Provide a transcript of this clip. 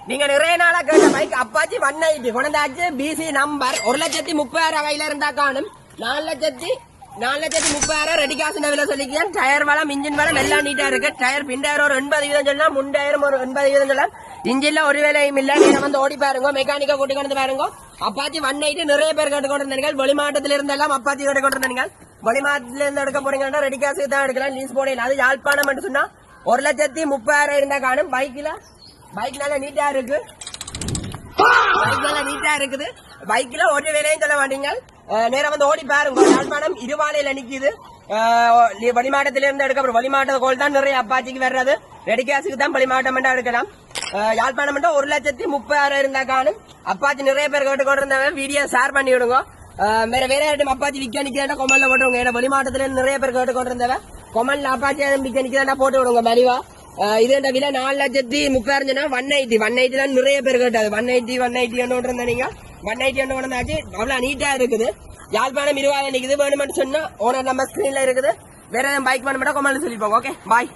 நீங்க நிறைய நாளா கேட்ட பைக் அப்பாச்சி 190 கொண்டாச்சு. பிசி நம்பர் 1,30,000 கையில இருந்தா காணும். 4,30,000 ரெடி காசு விலை சொல்லிக்கிறேன். டயர் வளம் இன்ஜின் வளம் எல்லாம் நீட்டா இருக்கு. டயர் பிண்டயர் ஒரு 80% சொல்லலாம், முண்டயரும் ஒரு 80% சொல்லலாம். இன்ஜின்ல ஒரு வேலையும் இல்ல. நீங்க வந்து ஓடி பாருங்க, மெக்கானிக்கா கூட்டி கொண்டு பாருங்க. அப்பாச்சி 190 நிறைய பேர் கேட்டு கொண்டிருந்தீர்கள். வெளிமாவட்டத்தில இருந்தெல்லாம் அப்பாச்சி கேட்டு கொண்டிருந்தீங்க. வெளிமாவட்டத்தில இருந்து எடுக்க போறீங்கன்னா ரெடி காசு தான் எடுக்கலாம், லீஸ் போடையில. அது யாழ்ப்பாணம் மட்டும் சொன்னா 1,30,000 இருந்தா காணும். பைக் நல்லா நீட்டா இருக்கு. பைக்ல ஒரு வேலையும் சொல்ல மாட்டீங்க. நேரம் வந்து ஓடி பாருங்க. யாழ்ப்பாணம் இருவாலையில நிக்குது. வெளிமாவட்டத்தில இருந்து எடுக்க வெளிமாவட்ட கோல் தான் நிறைய அப்பாச்சிக்கு வர்றது. ரெடி காசுக்கு தான் வெளிமாவட்டம் எடுக்கலாம். யாழ்ப்பாணம் 1,30,000 இருந்தா காணும். அப்பாச்சி நிறைய பேர் கேட்டு கொண்டிருந்தவங்க வீடியோ ஷேர் பண்ணி விடுங்க. வேற அப்பாச்சி விற்க நிக்கிறா கொமல்ல போட்டுருங்க. ஏன்னா வெளிமாவட்டத்துல நிறைய பேர் கேட்டு கொண்டிருந்தவ கொமல்ல அப்பாச்சி விற்க நிக்கிறா போட்டு விடுங்க மலிவா. இது விலை 4,30,000 190 தான் நிறைய பேர் கேட்டாது. 190 நீங்க 190 கொண்டாச்சு. அவ்வளவு நீட்டா இருக்குது. யாழ்ப்பாணம் இருவாயில நிக்குது. வேணுமென்று சொன்னா ஓனர் நம்பர் ஸ்கிரீன்ல இருக்குது. வேற ஏதாவது பைக் வேணுமெண்டா கொமல்ல சொல்லிப்போங்க. Okay bye.